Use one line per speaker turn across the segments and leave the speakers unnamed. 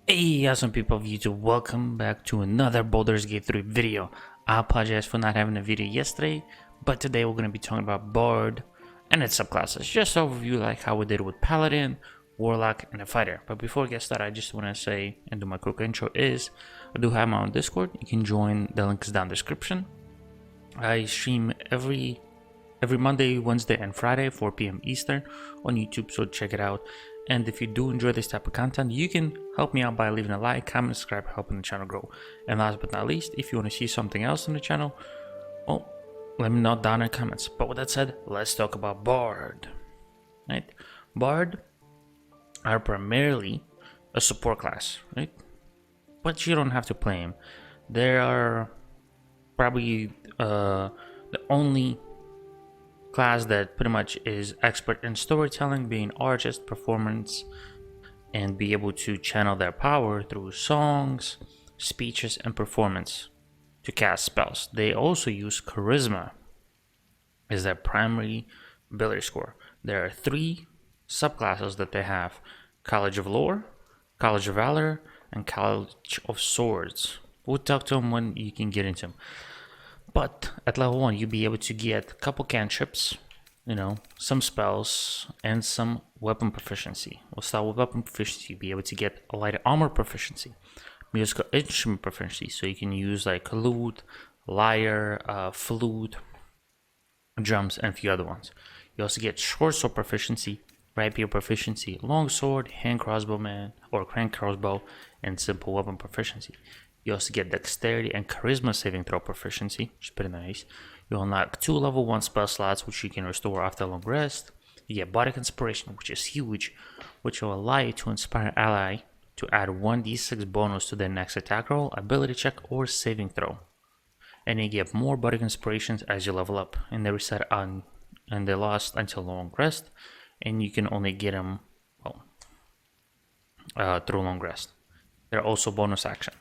Hey, awesome people of YouTube, welcome back to another Baldur's Gate 3 video. I apologize for not having a video yesterday, but today we're going to be talking about Bard and its subclasses. Just overview like how we did with Paladin, Warlock, and a Fighter. But before we get started, I just want to say and do my quick intro is, I do have my own Discord. You can join, the link is down in the description. I stream every Monday, Wednesday, and Friday, 4 p.m. Eastern on YouTube, so check it out. And if you do enjoy this type of content, you can help me out by leaving a like, comment, subscribe, helping the channel grow. And last but not least, if you want to see something else on the channel, well, let me know down in the comments. But with that said, let's talk about Bard. Right? Bard are primarily a support class, right? But you don't have to play them. They are probably the only class that pretty much is expert in storytelling, being artist, performance, and be able to channel their power through songs, speeches, and performance to cast spells. They also use charisma as their primary ability score. There are 3 subclasses that they have: College of Lore, College of Valor, and College of Swords. We'll talk to them when you can get into them. But at level 1, you'll be able to get a couple cantrips, some spells, and some weapon proficiency. We'll start with weapon proficiency. You'll be able to get a light armor proficiency, musical instrument proficiency, so you can use like a lute, lyre, flute, drums, and a few other ones. You also get short sword proficiency, rapier proficiency, long sword, hand crossbowman, or hand crossbow, and simple weapon proficiency. You also get dexterity and charisma saving throw proficiency, which is pretty nice. You unlock 2 level 1 spell slots, which you can restore after a long rest. You get Bardic Inspiration, which is huge, which will allow you to inspire an ally to add 1d6 bonus to their next attack roll, ability check, or saving throw. And you get more Bardic Inspirations as you level up, and they reset on, and they last until long rest, and you can only get them through long rest. They're also bonus action.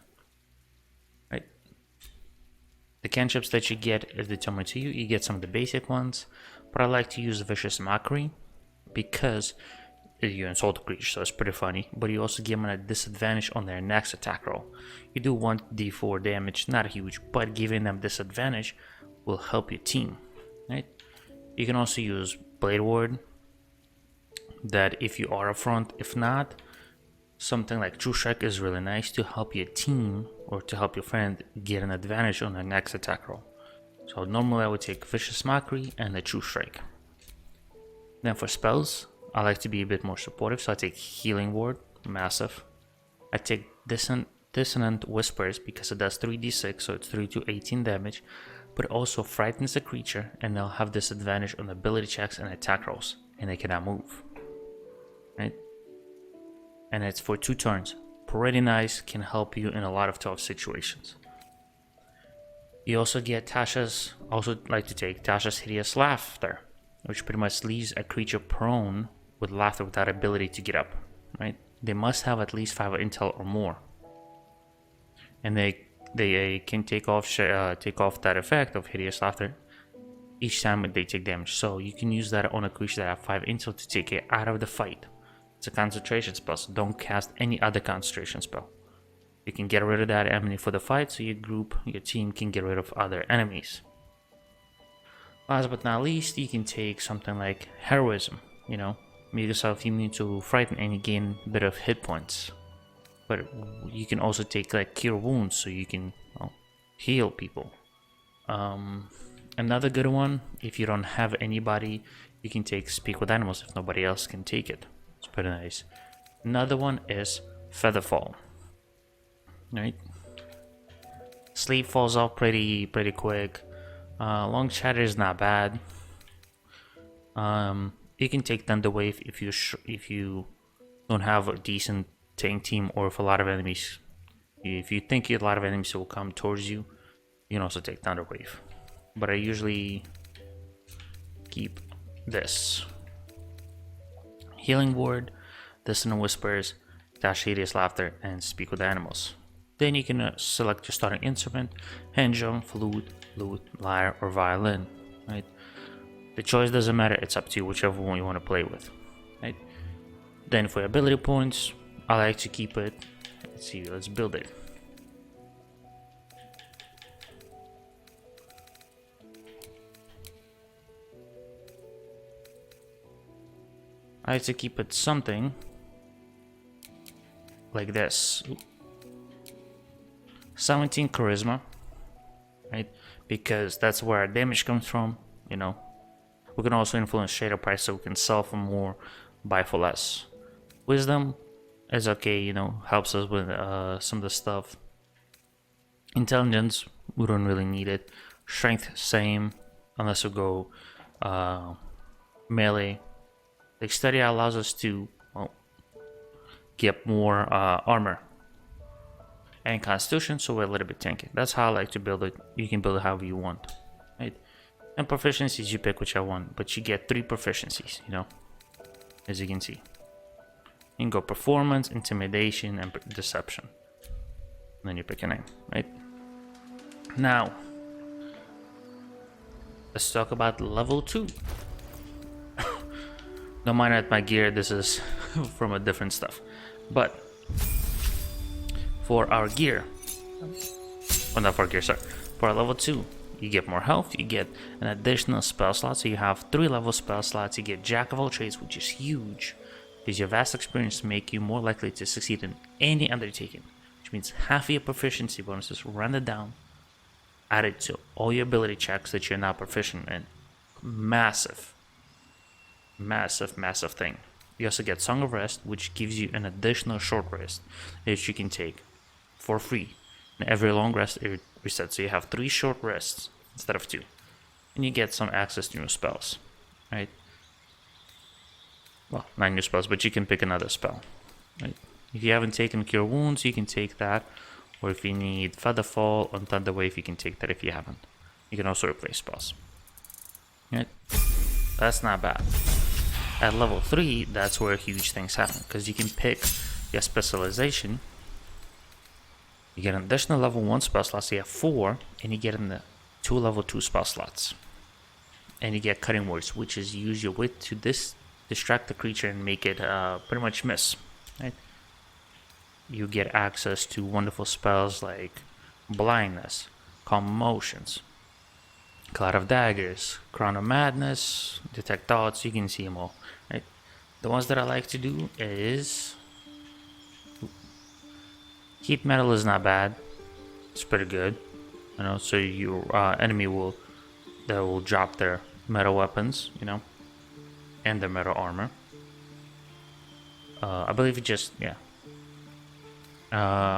The cantrips that you get is determined to you. You get some of the basic ones, but I like to use Vicious Mockery because you insult the creature, so it's pretty funny. But you also give them a disadvantage on their next attack roll. You do 1d4 damage, not huge, but giving them disadvantage will help your team. Right? You can also use Blade Ward, that if you are up front, if not, something like True Strike is really nice to help your team or to help your friend get an advantage on their next attack roll. So normally I would take Vicious Mockery and the True Strike. Then for spells, I like to be a bit more supportive, so I take Healing Ward, massive. I take Dissonant Whispers because it does 3d6, so it's 3 to 18 damage, but it also frightens the creature and they'll have disadvantage on ability checks and attack rolls, and they cannot move. Right? And it's for 2 turns. Pretty nice, can help you in a lot of tough situations. You also get Tasha's, also like to take Tasha's Hideous Laughter, which pretty much leaves a creature prone with laughter without ability to get up, right? They must have at least 5 intel or more. And they can take off that effect of Hideous Laughter each time they take damage. So you can use that on a creature that have 5 intel to take it out of the fight. It's a concentration spell, so don't cast any other concentration spell. You can get rid of that enemy for the fight, so your team can get rid of other enemies. Last but not least, you can take something like Heroism, make yourself immune to frighten and you gain a bit of hit points. But you can also take like Cure Wounds, so you can heal people. Another good one, if you don't have anybody, you can take Speak with Animals if nobody else can take it. It's pretty nice. Another one is Featherfall. Right? Sleep falls off pretty quick. Long Shatter is not bad. You can take Thunderwave if you don't have a decent tank team, or if a lot of enemies. If you think a lot of enemies will come towards you, you can also take Thunderwave. But I usually keep this. Healing Ward, Dissonant Whispers, Dash Hideous Laughter, and Speak with Animals. Then you can select your starting instrument: hand drum, flute, lute, lyre, or violin. Right? The choice doesn't matter, it's up to you, whichever one you want to play with. Right? Then for ability points, I like to keep it Let's see, let's build it. I have to keep it something like this. 17 charisma, right? Because that's where our damage comes from, you know. We can also influence shader price so we can sell for more, buy for less. Wisdom is okay, you know, helps us with some of the stuff. Intelligence, we don't really need it. Strength, same, unless we go melee. Dexterity allows us to, well, get more armor. And Constitution, so we're a little bit tanky. That's how I like to build it. You can build it however you want, right? And proficiencies, you pick which I want, but you get 3 proficiencies, you know, as you can see. You can go Performance, Intimidation, and Deception. And then you pick your name, right? Now, let's talk about level 2. Don't mind at my gear, this is from a different stuff. But for our gear, well, not for our gear, sorry. For our level 2, you get more health, you get an additional spell slot, so you have 3 level spell slots, you get Jack of all trades, which is huge, because your vast experience make you more likely to succeed in any undertaking, which means half of your proficiency bonuses rounded down, added to all your ability checks that you're not proficient in. Massive thing. You also get Song of Rest, which gives you an additional short rest that you can take for free. And every long rest it resets, so you have 3 short rests instead of 2, and you get some access to new spells, right? Well, not new spells, but you can pick another spell, right? If you haven't taken Cure Wounds, you can take that, or if you need Featherfall on Thunderwave, you can take that if you haven't. You can also replace spells, right? That's not bad. At level 3, that's where huge things happen, because you can pick your specialization. You get an additional level 1 spell slot, so you have 4, and you get in the 2 level 2 spell slots. And you get Cutting Words, which is use your wit to distract the creature and make it pretty much miss, right? You get access to wonderful spells like Blindness, Calm Emotions, Cloud of Daggers, Crown of Madness, Detect Thoughts, you can see them all, right? The ones that I like to do is... Heat Metal is not bad. It's pretty good. You know, so your enemy will drop their metal weapons, you know, and their metal armor. I believe it just, yeah.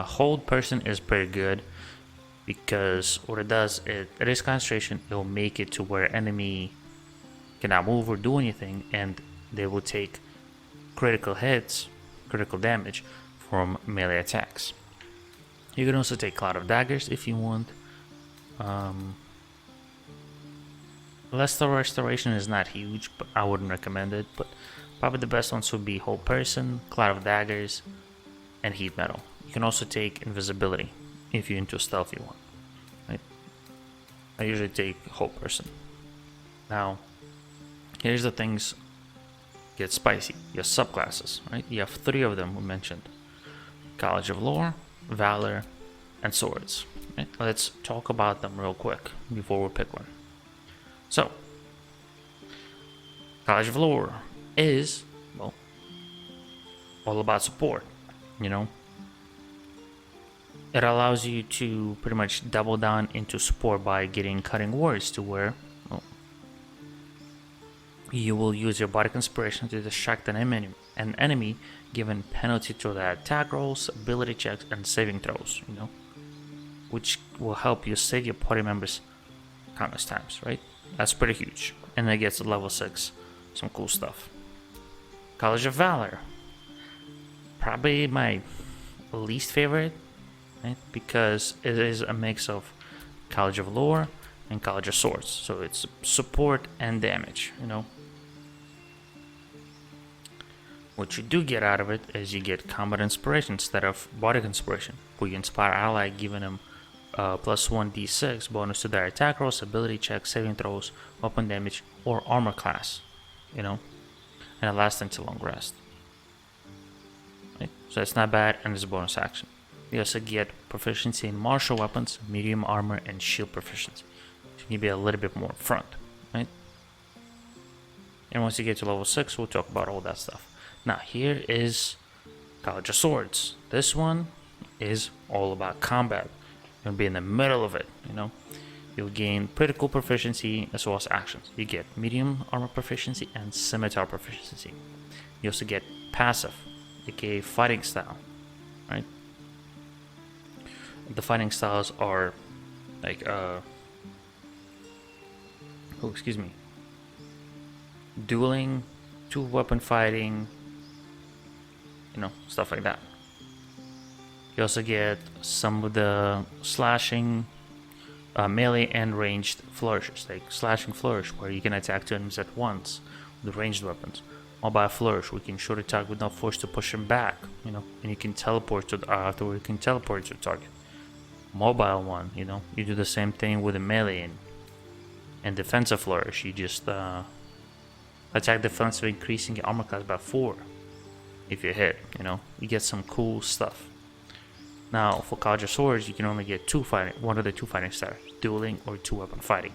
Hold Person is pretty good, because what it does, it is concentration. It will make it to where enemy cannot move or do anything, and they will take critical hits, critical damage from melee attacks. You can also take Cloud of Daggers if you want. Lesser Restoration is not huge, but I wouldn't recommend it. But probably the best ones would be Hold Person, Cloud of Daggers, and Heat Metal. You can also take Invisibility if you're into stealthy one, right? I usually take Hold Person. Now, here's the things get spicy. Your subclasses, right? You have 3 of them we mentioned: College of Lore, Valor, and Swords. Right? Let's talk about them real quick before we pick one. So, College of Lore is, well, all about support, you know. It allows you to pretty much double down into support by getting Cutting Words, to where, well, you will use your Bardic Inspiration to distract an enemy, given penalty to their attack rolls, ability checks, and saving throws, you know, which will help you save your party members countless times, right? That's pretty huge. And it gets to level 6, some cool stuff. College of Valor, probably my least favorite, right? Because it is a mix of College of Lore and College of Swords, so it's support and damage, you know. What you do get out of it is you get Combat Inspiration instead of Bardic Inspiration, where you inspire ally, giving them plus 1d6 bonus to their attack rolls, ability checks, saving throws, weapon damage, or armor class, you know, and it lasts until long rest. Right? So that's not bad, and it's a bonus action. You also get proficiency in martial weapons, medium armor, and shield proficiency. So you can be a little bit more front, right? And once you get to level 6, we'll talk about all that stuff. Now, here is College of Swords. This one is all about combat. You're gonna be in the middle of it, you know. You'll gain critical proficiency as well as actions. You get medium armor proficiency and scimitar proficiency. You also get passive, aka fighting style, right? The fighting styles are like dueling, two weapon fighting, you know, stuff like that. You also get some of the slashing, melee and ranged flourishes, like slashing flourish, where you can attack two enemies at once with ranged weapons. Mobile flourish, we can short attack with no force to push them back, you know, and you can teleport to afterward. You can teleport to the target. Mobile one, you know, you do the same thing with a melee and defensive flourish. You just attack defensive, increasing your armor class by 4 if you hit. You know, you get some cool stuff. Now, for College of Swords, you can only get one of the two fighting styles, dueling or two weapon fighting.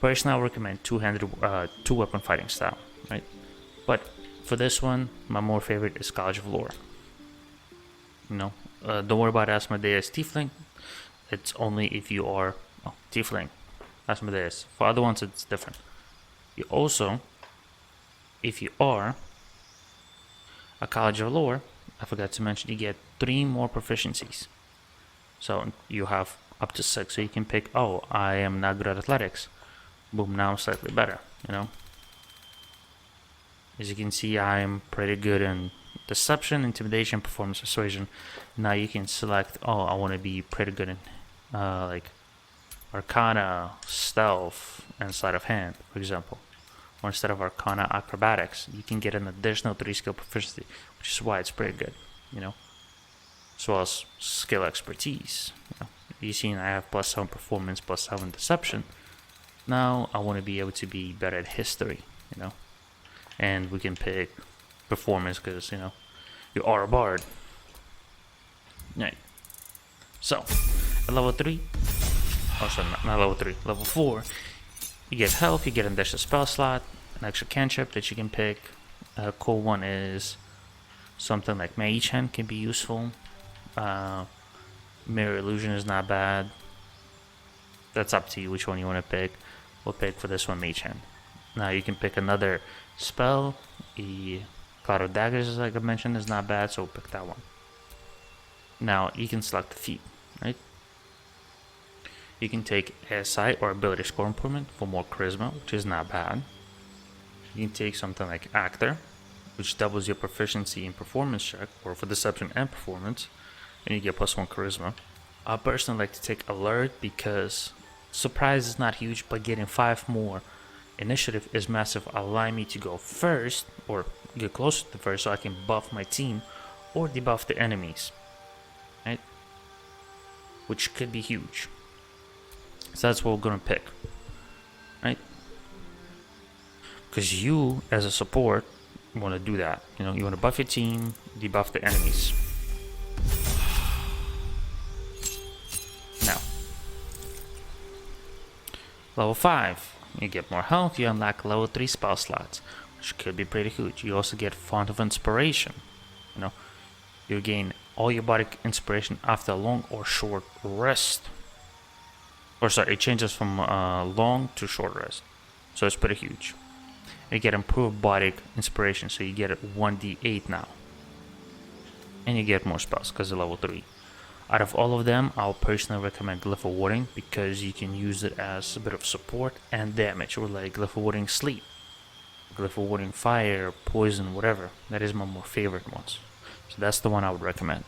Personally, I recommend two weapon fighting style, right? But for this one, my more favorite is College of Lore. You know, don't worry about Asmodeus Tiefling. It's only if you are Tiefling Asmodeus. For other ones, it's different. You also, if you are a College of Lore, I forgot to mention, you get 3 more proficiencies. So you have up to 6. So you can pick, oh, I am not good at athletics. Boom, now I'm slightly better, you know. As you can see, I'm pretty good in deception, intimidation, performance, persuasion. Now you can select, oh, I want to be pretty good in like Arcana, Stealth, and Sleight of Hand, for example. Or instead of Arcana, Acrobatics, you can get an additional 3 skill proficiency, which is why it's pretty good, you know. As well as skill expertise. You know, you see, I have +7 performance, +7 deception. Now I want to be able to be better at history, you know. And we can pick performance because, you know, you are a bard. Right. So, at level 3, not level 3, level 4, you get health, you get an additional spell slot, an extra cantrip that you can pick. A cool one is something like Mage Hand can be useful. Mirror Illusion is not bad. That's up to you which one you want to pick. We'll pick for this one Mage Hand. Now you can pick another spell. The Cloud of Daggers, like I mentioned, is not bad, so we'll pick that one. Now you can select the feat, right? You can take SI or Ability Score Improvement for more Charisma, which is not bad. You can take something like Actor, which doubles your proficiency in Performance check, or for Deception and Performance, and you get +1 Charisma. I personally like to take Alert because Surprise is not huge, but getting 5 more Initiative is massive, allowing me to go first, or get closer to first, so I can buff my team, or debuff the enemies, right? Which could be huge. So that's what we're gonna pick, right? Because you, as a support, want to do that. You know, you want to buff your team, debuff the enemies. Now, level 5, you get more health. You unlock level 3 spell slots, which could be pretty huge. You also get Font of Inspiration. You know, you gain all your body inspiration after a long or short rest. Or sorry, it changes from long to short rest, so it's pretty huge. You get improved body inspiration, so you get it 1d8 now, and you get more spells because of level 3. Out of all of them, I'll personally recommend Glyph of Warding because you can use it as a bit of support and damage, or like Glyph of Warding Sleep, Glyph of Warding Fire, Poison, whatever. That is my more favorite ones, so that's the one I would recommend.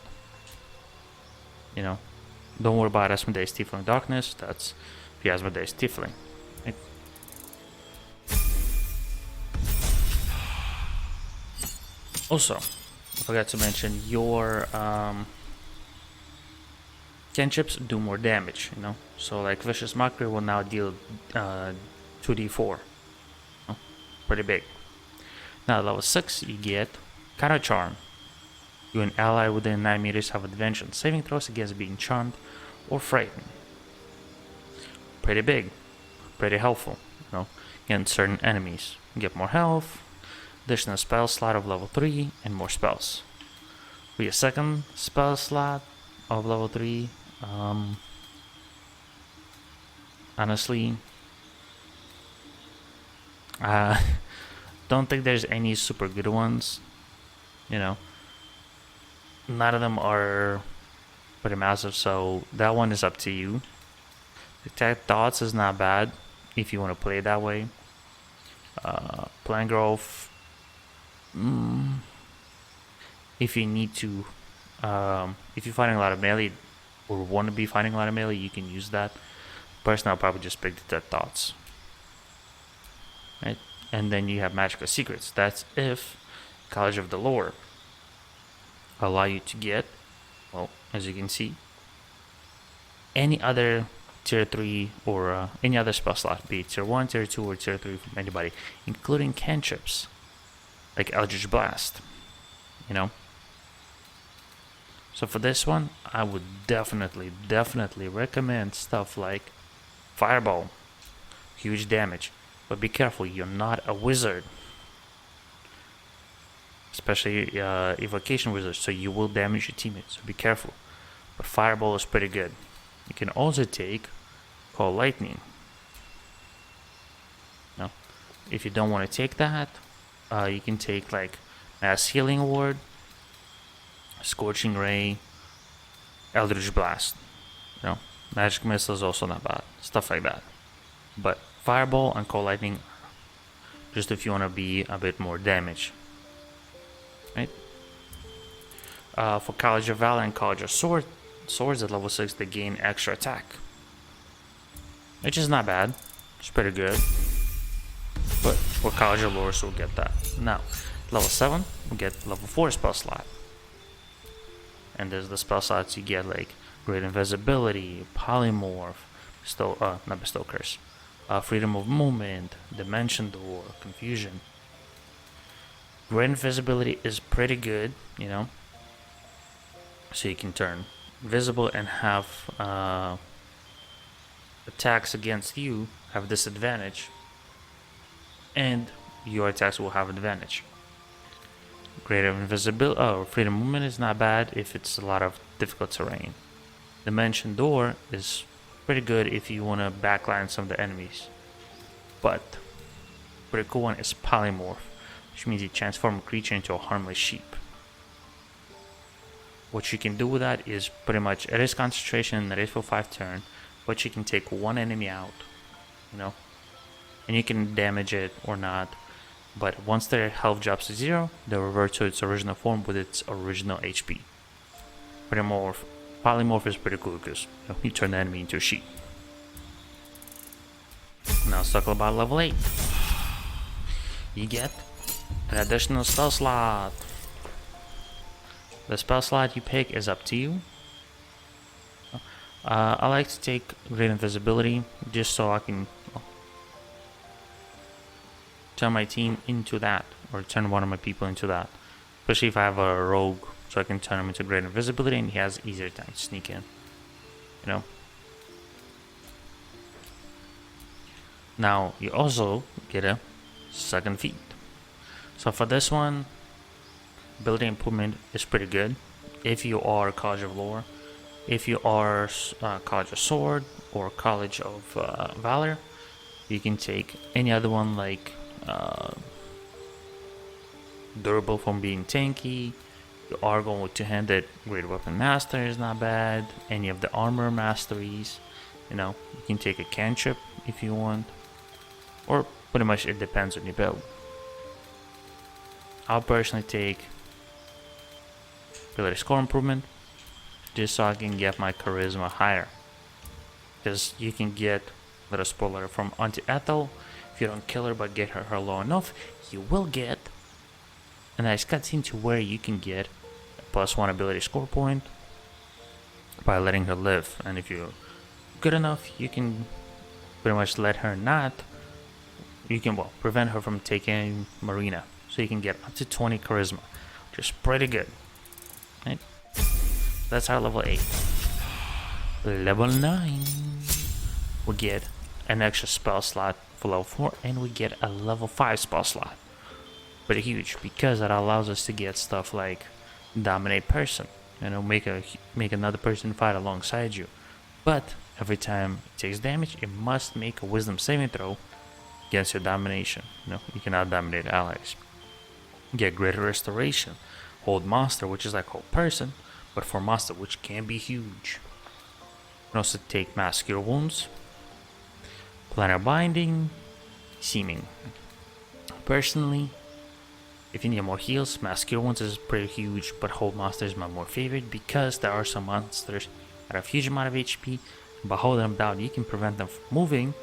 You know, don't worry about Asmodeus Tiefling Darkness. That's the Asmodeus Tiefling. Right? Also, I forgot to mention your cantrips do more damage, you know. So like Vicious Mockery will now deal 2d4. Pretty big. Now level 6 you get Counter Charm. You and ally within 9 meters have advantage on saving throws against being charmed or frightened. Pretty big, pretty helpful, against certain enemies. You get more health, additional spell slot of level 3, and more spells. With a second spell slot of level 3, honestly, don't think there's any super good ones. None of them are pretty massive, so that one is up to you. Attack Thoughts is not bad if you want to play it that way. Plant Growth, if you need to, if you're fighting a lot of melee or want to be fighting a lot of melee, you can use that. Personally, I'll probably just pick the Dead Thoughts. Right? And then you have Magical Secrets. That's if College of the Lore allow you to get, well, as you can see, any other tier 3 or any other spell slot, be it tier 1, tier 2, or tier 3 from anybody, including cantrips like Eldritch Blast. So for this one, I would definitely recommend stuff like Fireball. Huge damage. But be careful, you're not a wizard. Especially Evocation Wizard, so you will damage your teammates, so be careful. But Fireball is pretty good. You can also take Call Lightning. Now, if you don't want to take that, you can take like Mass Healing Ward, Scorching Ray, Eldritch Blast. Magic Missile is also not bad. Stuff like that. But Fireball and Call Lightning, just if you want to be a bit more damage. Right? For College of Valor and College of Swords at level 6, they gain extra attack. Which is not bad. It's pretty good. But for College of Lore, so we'll get that. Now, level 7, we'll get level 4 spell slot. And there's the spell slots you get like Great Invisibility, Polymorph, not Bestow Curse, Freedom of Movement, Dimension Door, Confusion. Great Invisibility is pretty good, so you can turn invisible and have attacks against you have disadvantage, and your attacks will have advantage. Greater Invisibility, Freedom of Movement is not bad if it's a lot of difficult terrain. Dimension Door is pretty good if you want to backline some of the enemies. But pretty cool one is Polymorph, which means you transform a creature into a harmless sheep. What you can do with that is pretty much, it is concentration and it is for 5 turns, but you can take one enemy out, and you can damage it or not. But once their health drops to 0, they'll revert to its original form with its original HP. Polymorph is pretty cool because you turn the enemy into a sheep. Now let's talk about level 8. You get an additional spell slot. The spell slot you pick is up to you. I like to take Great Invisibility just so I can turn my team into that, or turn one of my people into that. Especially if I have a rogue, so I can turn him into Great Invisibility and he has easier time to sneak in. Now you also get a second feat. So for this one, ability improvement is pretty good if you are College of Lore. If you are College of Sword or College of Valor, you can take any other one like Durable from being tanky. You are going with two-handed Great Weapon Master is not bad. Any of the armor masteries, you can take a cantrip if you want, or pretty much it depends on your build. I'll personally take ability score improvement just so I can get my charisma higher, because you can get, little spoiler, from Auntie Ethel. If you don't kill her but get her low enough, you will get a nice cutscene to where you can get a +1 ability score point by letting her live. And if you're good enough, you can pretty much let her not. You can prevent her from taking Marina, so you can get up to 20 charisma, which is pretty good. Right? That's our level 8. Level 9, we get an extra spell slot for level 4, and we get a level 5 spell slot. Pretty huge, because that allows us to get stuff like dominate person, make another person fight alongside you. But every time it takes damage, it must make a wisdom saving throw against your domination. You cannot dominate allies. Get greater restoration, hold monster, which is like hold person, but for monster, which can be huge. You can also take mass cure wounds, planar binding, seeming. Personally, if you need more heals, mass cure wounds is pretty huge, but hold monster is my more favorite because there are some monsters that have huge amount of HP. By holding them down, you can prevent them from moving,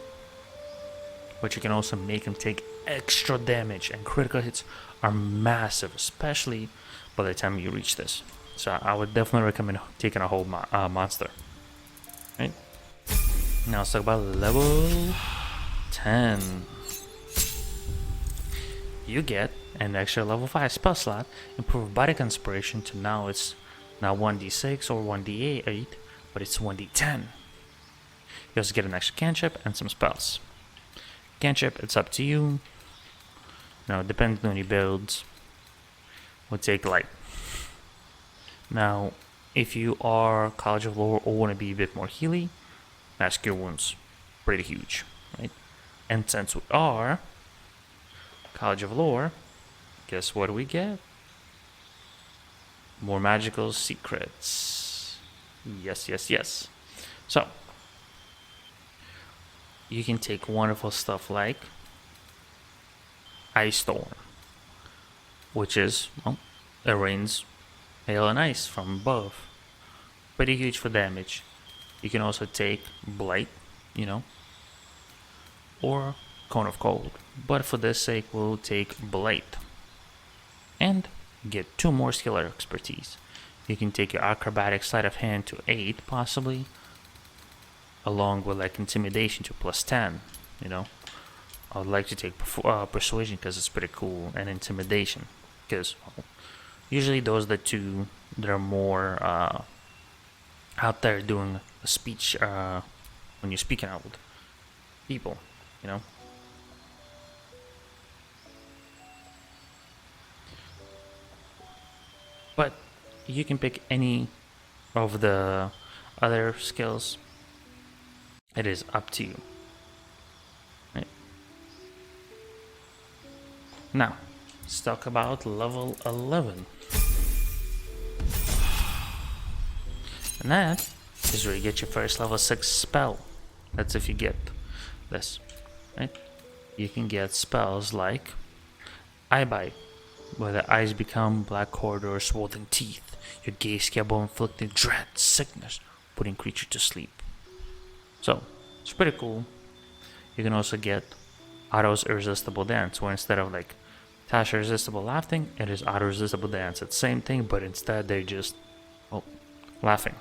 but you can also make them take extra damage, and critical hits are massive, especially by the time you reach this. So I would definitely recommend taking a whole monster. Right? Now let's talk about level 10. You get an extra level 5 spell slot, improve body conspiration to now it's not 1d6 or 1d8, but it's 1d10. You also get an extra cantrip and some spells. Cantrip, it's up to you. Now, depending on your builds, we'll take light. Now, if you are College of Lore or want to be a bit more healy, mass cure wounds, pretty huge, right? And since we are College of Lore, guess what we get? More magical secrets. Yes. So, you can take wonderful stuff like Ice Storm, which is, it rains hail and ice from above. Pretty huge for damage. You can also take Blight, or Cone of Cold. But for this sake, we'll take Blight. And get 2 more skill expertise. You can take your acrobatic sleight of hand to 8, possibly, along with like intimidation to +10. I would like to take persuasion because it's pretty cool, and intimidation because usually those are the 2 that are more out there doing a speech when you're speaking out with people. But you can pick any of the other skills. It is up to you. Right. Now, let's talk about level 11. And that is where you get your first level 6 spell. That's if you get this. Right? You can get spells like Eye Bite, where the eyes become black corridors, swollen teeth. Your gaze capable of inflicting dread, sickness, putting creature to sleep. So, it's pretty cool. You can also get Otto's Irresistible Dance, where instead of like Tasha Irresistible Laughing, it is Otto Irresistible Dance. It's the same thing, but instead they're just, laughing.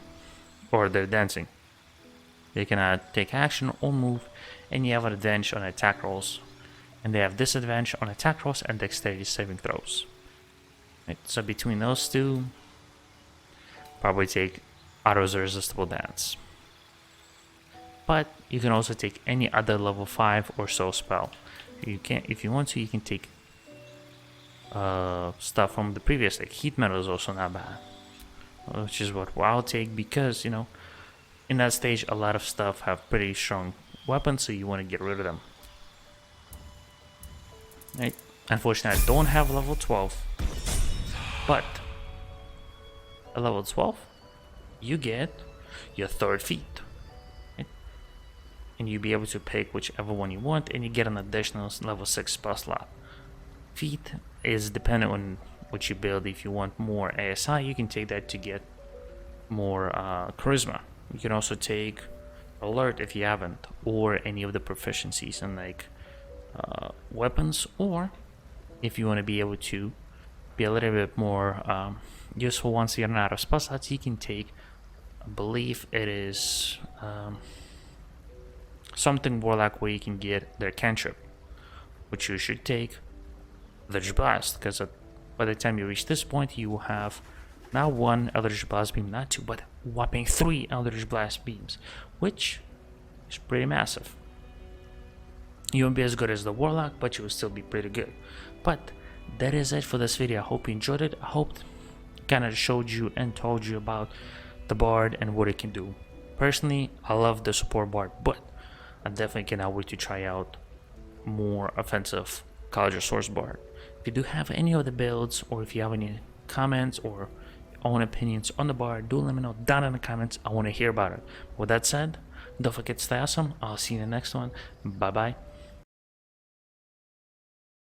Or they're dancing. They cannot take action or move, and you have an advantage on attack rolls. And they have disadvantage on attack rolls and dexterity saving throws. Right, so between those 2, probably take Otto's Irresistible Dance. But you can also take any other level 5 or so spell. If you want to, you can take stuff from the previous, like Heat Metal is also not bad. Which is what I'll take because, in that stage a lot of stuff have pretty strong weapons, so you want to get rid of them. Right? Unfortunately, I don't have level 12. But at level 12, you get your 3rd feat. Right? And you'll be able to pick whichever one you want, and you get an additional level 6 spell slot. Feat is dependent on what you build. If you want more ASI, you can take that to get more charisma. You can also take alert if you haven't, or any of the proficiencies in like weapons, or if you want to be able to be a little bit more useful once you run out of spell slots, you can take, I believe it is something warlock, where you can get their cantrip, which you should take Lich Blast, because by the time you reach this point, you will have Not one Eldritch Blast Beam, not two, but whopping 3 Eldritch Blast Beams, which is pretty massive. You won't be as good as the Warlock, but you will still be pretty good. But that is it for this video. I hope you enjoyed it. I hope kind of showed you and told you about the Bard and what it can do. Personally, I love the support Bard, but I definitely cannot wait to try out more offensive College of Swords Bard. If you do have any other builds, or if you have any comments or own opinions on the Bard, do let me know down in the comments. I want to hear about it. With that said, don't forget to stay awesome. I'll see you in the next one. Bye bye.